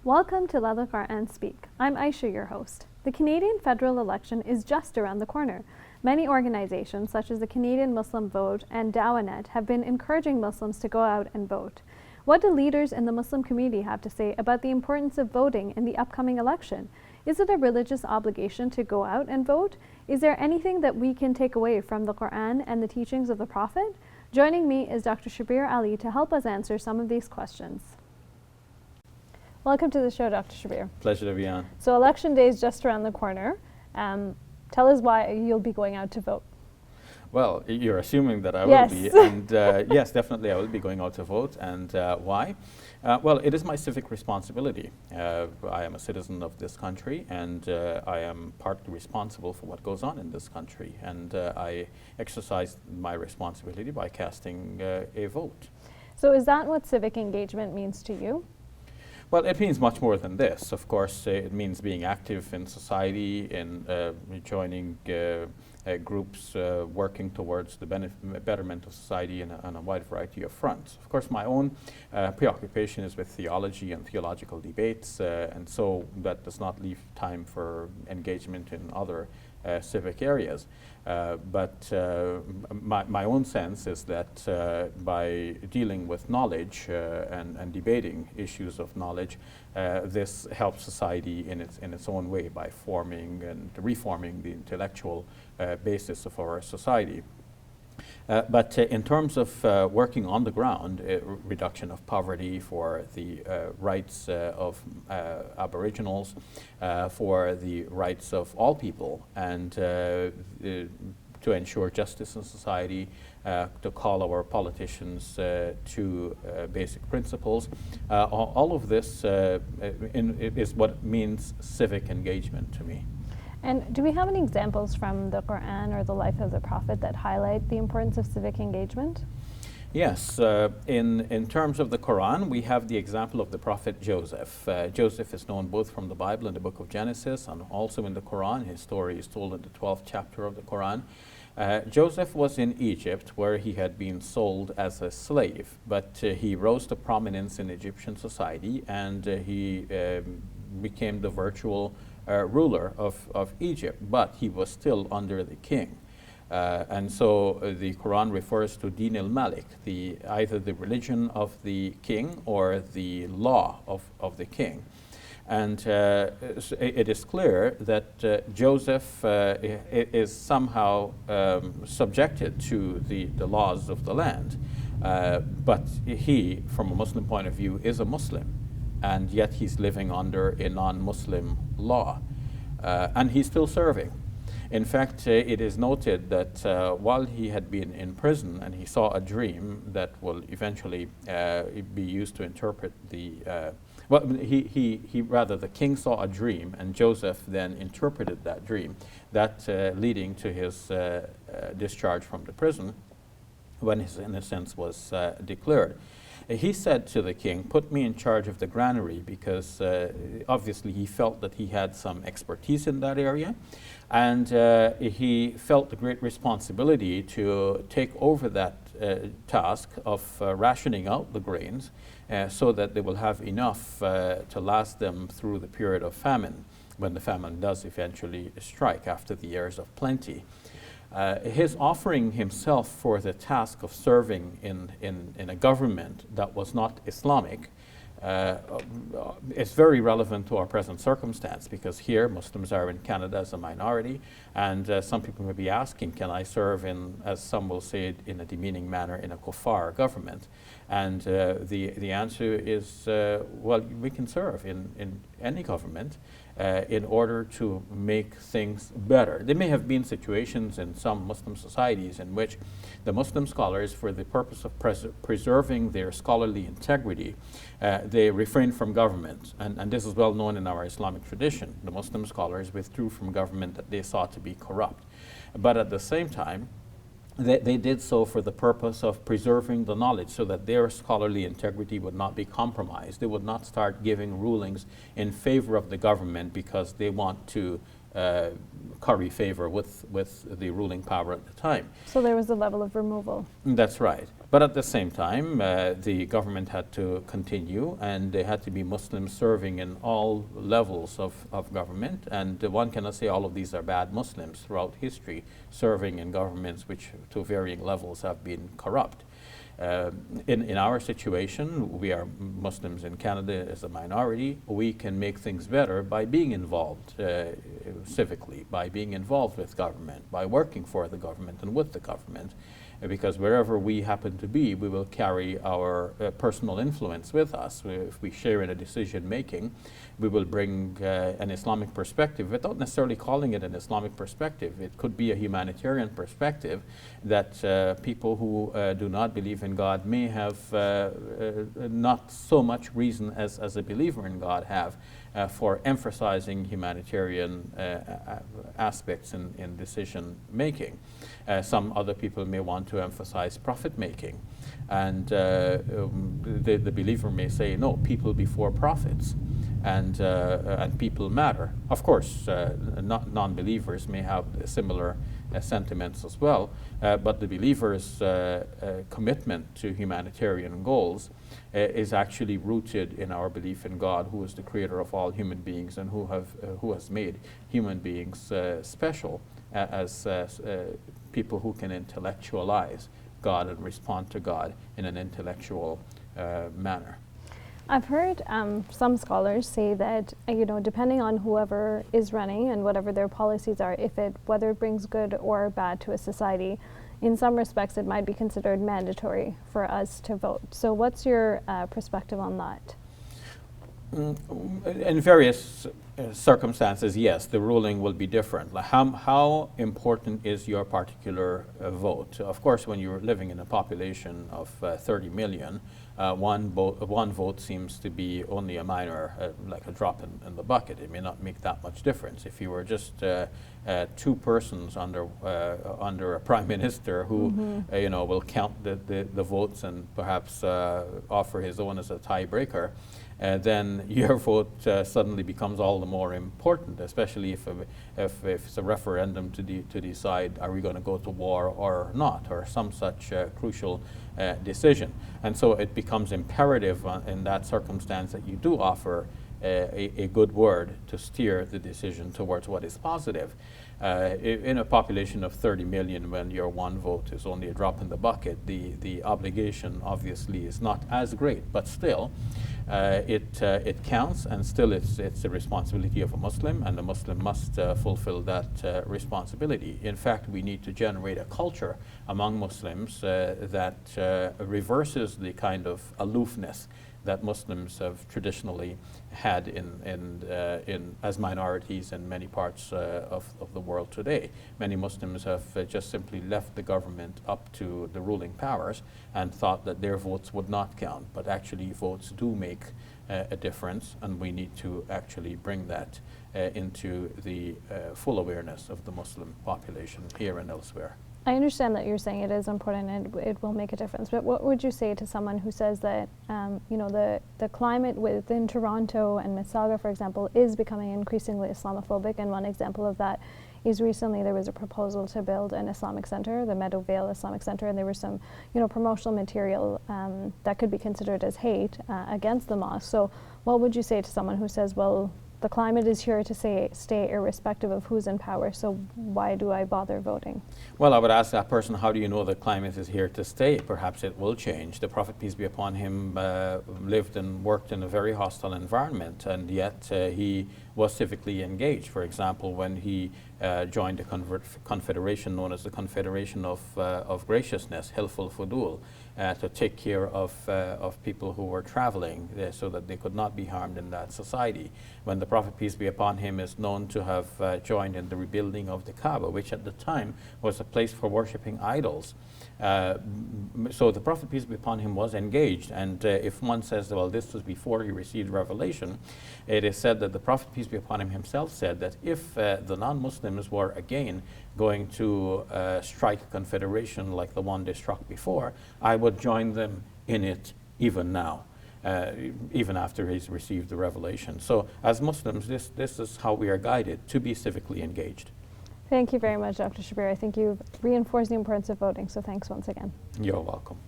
Welcome to Let the Quran Speak. I'm Aisha, your host. The Canadian federal election is just around the corner. Many organizations, such as the Canadian Muslim Vote and Dawanet, have been encouraging Muslims to go out and vote. What do leaders in the Muslim community have to say about the importance of voting in the upcoming election? Is it a religious obligation to go out and vote? Is there anything that we can take away from the Quran and the teachings of the Prophet? Joining me is Dr. Shabir Ally to help us answer some of these questions. Welcome to the show, Dr. Shabir. Pleasure to be on. So election day is just around the corner. Tell us why you'll be going out to vote. Well, you're assuming that I Yes. will be, and yes, definitely I will be going out to vote. And why? Well, it is my civic responsibility. I am a citizen of this country, and I am partly responsible for what goes on in this country. And I exercise my responsibility by casting a vote. So is that what civic engagement means to you? Well, it means much more than this. Of course, it means being active in society, in joining groups working towards the betterment of society on a wide variety of fronts. Of course, my own preoccupation is with theology and theological debates, and so that does not leave time for engagement in other civic areas. But my own sense is that by dealing with knowledge and debating issues of knowledge, this helps society in its own way by forming and reforming the intellectual basis of our society. But in terms of working on the ground, reduction of poverty, for the rights of Aboriginals, for the rights of all people, and to ensure justice in society, to call our politicians to basic principles. All of this is what means civic engagement to me. And do we have any examples from the Quran or the life of the Prophet that highlight the importance of civic engagement? Yes, in terms of the Quran, we have the example of the Prophet Joseph. Joseph is known both from the Bible and the book of Genesis, and also in the Quran. His story is told in the 12th chapter of the Quran. Joseph was in Egypt, where he had been sold as a slave, but he rose to prominence in Egyptian society, and he became the virtual ruler of Egypt, but he was still under the king. And so the Quran refers to Din al-Malik, either the religion of the king or the law of the king. And it is clear that Joseph is somehow subjected to the laws of the land. But he, from a Muslim point of view, is a Muslim. And yet he's living under a non-Muslim law. And he's still serving. In fact, it is noted that while he had been in prison and he saw a dream that will eventually be used to interpret the, the king saw a dream, and Joseph then interpreted that dream, that leading to his discharge from the prison when his innocence was declared. He said to the king, "Put me in charge of the granary," because obviously he felt that he had some expertise in that area, and he felt the great responsibility to take over that task of rationing out the grains so that they will have enough to last them through the period of famine, when the famine does eventually strike after the years of plenty. His offering himself for the task of serving in a government that was not Islamic is very relevant to our present circumstance, because here Muslims are in Canada as a minority, and some people may be asking, can I serve in, as some will say it in a demeaning manner, in a kuffar government? And the answer is, well, we can serve in any government in order to make things better. There may have been situations in some Muslim societies in which the Muslim scholars, for the purpose of preserving their scholarly integrity, they refrained from government. And this is well known in our Islamic tradition. The Muslim scholars withdrew from government that they saw to be corrupt. But at the same time, they did so for the purpose of preserving the knowledge, so that their scholarly integrity would not be compromised. They would not start giving rulings in favor of the government because they want to curry favor with the ruling power at the time. So there was a level of removal. That's right. But at the same time, the government had to continue, and there had to be Muslims serving in all levels of government. And one cannot say all of these are bad Muslims throughout history, serving in governments which to varying levels have been corrupt. In our situation, we are Muslims in Canada as a minority. We can make things better by being involved civically, by being involved with government, by working for the government and with the government. Because wherever we happen to be, we will carry our personal influence with us. If we share in a decision making, we will bring an Islamic perspective without necessarily calling it an Islamic perspective. It could be a humanitarian perspective that people who do not believe in God may have not so much reason as a believer in God have for emphasizing humanitarian aspects in decision making. Some other people may want to emphasize profit making, and the believer may say, no, people before profits, and people matter. Of course, non-believers may have similar sentiments as well, but the believer's commitment to humanitarian goals is actually rooted in our belief in God, who is the creator of all human beings and who has made human beings special as people who can intellectualize God and respond to God in an intellectual manner. I've heard some scholars say that, depending on whoever is running and whatever their policies are, whether it brings good or bad to a society, in some respects it might be considered mandatory for us to vote. So what's your perspective on that? In various circumstances, yes, the ruling will be different. Like how important is your particular vote? Of course, when you're living in a population of 30 million, one vote seems to be only a minor, like a drop in the bucket. It may not make that much difference. If you were just two persons under a prime minister who will count the votes and perhaps offer his own as a tiebreaker, then your vote suddenly becomes all the more important, especially if it's a referendum to decide are we going to go to war or not, or some such crucial decision. And so it becomes imperative in that circumstance that you do offer a good word to steer the decision towards what is positive. In a population of 30 million, when your one vote is only a drop in the bucket, the obligation obviously is not as great, but still it counts, and still it's the responsibility of a Muslim, and the Muslim must fulfill that responsibility. In fact, we need to generate a culture among Muslims that reverses the kind of aloofness that Muslims have traditionally had as minorities in many parts of the world today. Many Muslims have just simply left the government up to the ruling powers and thought that their votes would not count, but actually votes do make a difference, and we need to actually bring that into the full awareness of the Muslim population here and elsewhere. I understand that you're saying it is important and it will make a difference, but what would you say to someone who says that, the climate within Toronto and Mississauga, for example, is becoming increasingly Islamophobic, and one example of that is recently there was a proposal to build an Islamic center, the Meadowvale Islamic Center, and there was some, promotional material that could be considered as hate against the mosque. So what would you say to someone who says, well, the climate is here to stay irrespective of who's in power, so why do I bother voting? Well, I would ask that person, how do you know the climate is here to stay? Perhaps it will change. The Prophet, peace be upon him, lived and worked in a very hostile environment, and yet he was civically engaged. For example, when he joined a confederation known as the Confederation of Graciousness, Hilful Fudul, to take care of people who were traveling so that they could not be harmed in that society. When the Prophet, peace be upon him, is known to have joined in the rebuilding of the Kaaba, which at the time was a place for worshipping idols. So the Prophet, peace be upon him, was engaged, and if one says, well, this was before he received revelation, it is said that the Prophet, peace be upon him, himself said that if the non-Muslims were again going to strike a confederation like the one they struck before, I would join them in it even now. even after he's received the revelation. So as Muslims, this is how we are guided, to be civically engaged. Thank you very much, Dr. Shabir. I think you've reinforced the importance of voting, so thanks once again. You're welcome.